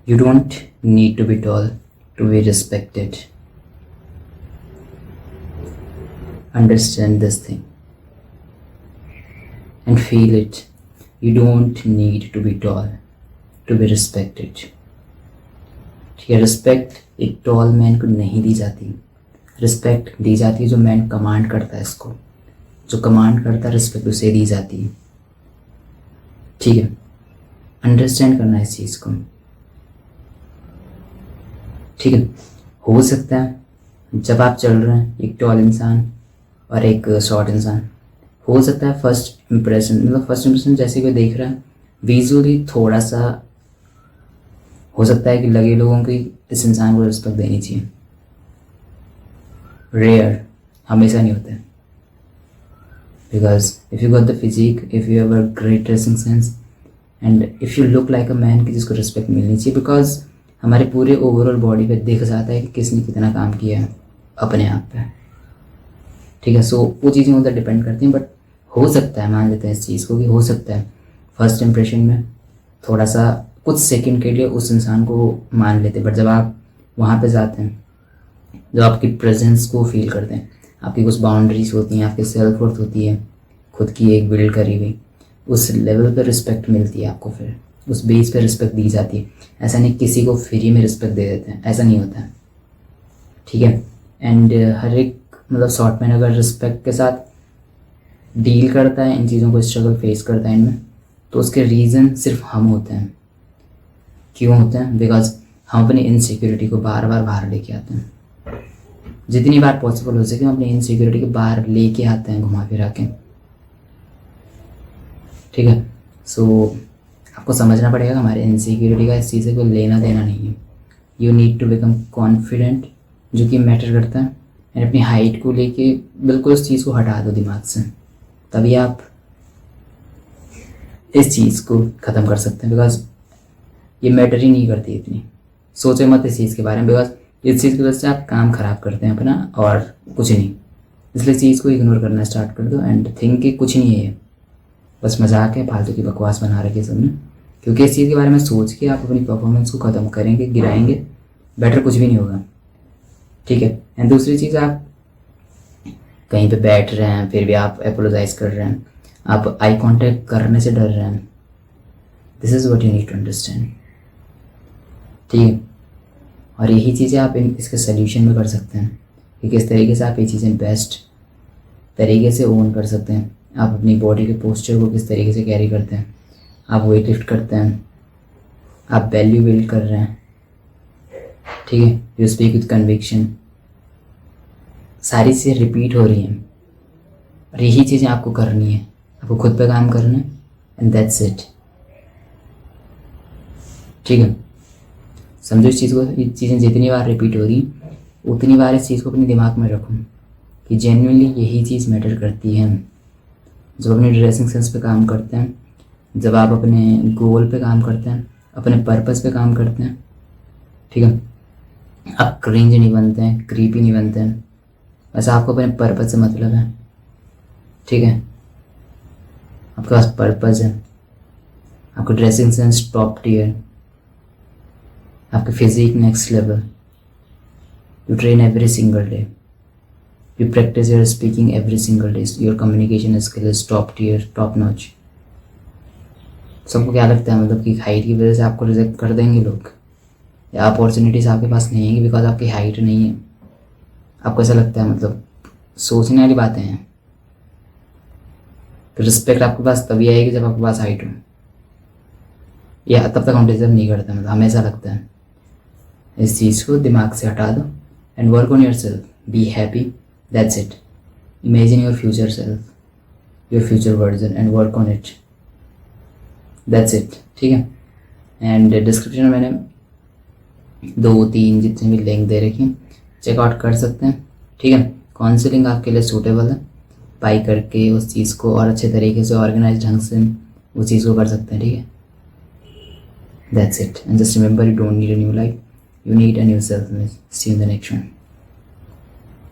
You don't need to be tall to be respected. Understand this thing and feel it. You don't need to be tall to be respected. ठीक है, respect एक tall man को नहीं दी जाती, respect दी जाती है जो man command करता है, इसको जो कमांड करता है रिस्पेक्ट उसे दी जाती है। ठीक है, अंडरस्टैंड करना है इस चीज़ को। ठीक है, हो सकता है जब आप चल रहे हैं एक टॉल इंसान और एक शॉर्ट इंसान, हो सकता है फर्स्ट इंप्रेशन जैसे कोई देख रहा है विजुअली थोड़ा सा हो सकता है कि लगे लोगों की इस इंसान को रिस्पेक्ट देनी चाहिए। रेयर, हमेशा नहीं होता है। Because if you got the physique, if you have a great dressing sense and if you look like a man की जिसको रिस्पेक्ट मिलनी चाहिए, बिकॉज हमारे पूरे ओवरऑल बॉडी पे दिख जाता है कि किसने कितना काम किया है अपने आप पे। ठीक है, सो वो चीज़ें उधर डिपेंड करती हैं। बट हो सकता है, मान लेते हैं इस चीज़ को कि हो सकता है फर्स्ट इंप्रेशन में थोड़ा सा कुछ सेकंड के लिए उस इंसान को मान लेते, बट जब आप वहाँ पे जाते हैं, जब आपकी प्रेजेंस को फील करते हैं, आपकी कुछ बाउंड्रीज होती हैं, आपकी सेल्फ वर्थ होती है खुद की एक बिल्ड करी हुई, उस लेवल पर रिस्पेक्ट मिलती है आपको, फिर उस बेस पे रिस्पेक्ट दी जाती है। ऐसा नहीं किसी को फ्री में रिस्पेक्ट दे देते हैं, ऐसा नहीं होता है। ठीक है, एंड हर एक शॉर्ट मैन अगर रिस्पेक्ट के साथ डील करता है, इन चीज़ों को स्ट्रगल फेस करता है इनमें, तो उसके रीज़न सिर्फ हम होते हैं। क्यों होते हैं? बिकॉज हम अपनी इनसिक्योरिटी को बार बार बाहर लेके आते हैं। जितनी बार पॉसिबल हो सके हम अपनी इनसिक्योरिटी को बाहर लेके आते हैं घुमा फिरा के। ठीक है, सो आपको समझना पड़ेगा हमारे इनसिक्योरिटी का इस चीज़ से कोई लेना देना नहीं है। You need to become confident, जो कि मैटर करता है। एंड अपनी हाइट को लेके बिल्कुल उस चीज़ को हटा दो दिमाग से, तभी आप इस चीज़ को ख़त्म कर सकते हैं। बिकॉज ये मैटर ही नहीं करती इतनी, सोचे मत इस चीज़ के बारे में। बिकॉज इस चीज़ की वजह से आप काम ख़राब करते हैं अपना और कुछ नहीं। इसलिए चीज़ को इग्नोर करना स्टार्ट कर दो एंड थिंक कि कुछ नहीं है ये, बस मजाक है, फालतू की बकवास बना रखे सबने। क्योंकि इस चीज़ के बारे में सोच के आप अपनी परफॉर्मेंस को ख़त्म करेंगे, गिराएंगे, बेटर कुछ भी नहीं होगा। ठीक है, एंड दूसरी चीज़, आप कहीं पे बैठ रहे हैं फिर भी आप अपोलोजाइज कर रहे हैं, आप आई कांटेक्ट करने से डर रहे हैं। This is what you need to understand. ठीक है, और यही चीज़ें आप इसके सोल्यूशन में कर सकते हैं कि किस तरीके से आप ये चीज़ें बेस्ट तरीके से ओन कर सकते हैं। आप अपनी बॉडी के पोस्चर को किस तरीके से कैरी करते हैं, आप वेट लिफ्ट करते हैं, आप वैल्यू बिल्ड कर रहे हैं। ठीक है, यू स्पीक विद कन्विक्शन, सारी चीज़ें रिपीट हो रही हैं और यही चीज़ें आपको करनी है। आपको खुद पे काम करना है एंड दैट्स इट। ठीक है, समझो इस चीज़ को। ये चीज़ें जितनी बार रिपीट हो रही उतनी बार इस चीज़ को अपने दिमाग में रखो कि जेन्युइनली यही चीज़ मैटर करती है। जब अपने ड्रेसिंग सेंस पे काम करते हैं, जब आप अपने गोल पे काम करते हैं, अपने पर्पस पे काम करते हैं, ठीक है, आप क्रिंज नहीं बनते हैं, क्रीपी नहीं बनते हैं, बस आपको अपने पर्पस से मतलब है। ठीक है, आपके पास पर्पस है, आपका ड्रेसिंग सेंस टॉप टियर, आपका physique next level, you train every single day, you practise your speaking every single day, your communication skill is top tier, top notch. सबको क्या लगता है कि हाइट की वजह से आपको रिजेक्ट कर देंगे लोग, या अपॉर्चुनिटीज़ आपके पास नहीं है बिकॉज आपकी हाइट नहीं है। आपको ऐसा लगता है, सोचने वाली बातें हैं। तो रिस्पेक्ट आपके पास तभी आएगी जब आपके पास हाइट हो, या तब तक हम डिजर्व नहीं करते। हमें ऐसा लगता है। इस चीज़ को दिमाग से हटा दो and work on your self, be happy, that's it. Imagine your future self, your future version and work on it, that's it. ठीक है, एंड डिस्क्रिप्शन में मैंने 2-3 जितने भी लिंक दे रखी हैं, चेकआउट कर सकते हैं। ठीक है, कौन सी लिंक आपके लिए सूटेबल है, बाई करके उस चीज़ को और अच्छे तरीके से ऑर्गेनाइज ढंग से उस चीज़ को कर सकते हैं। ठीक है, that's it, and just remember, you don't need a new life, you need a new self-image. See you in the next one.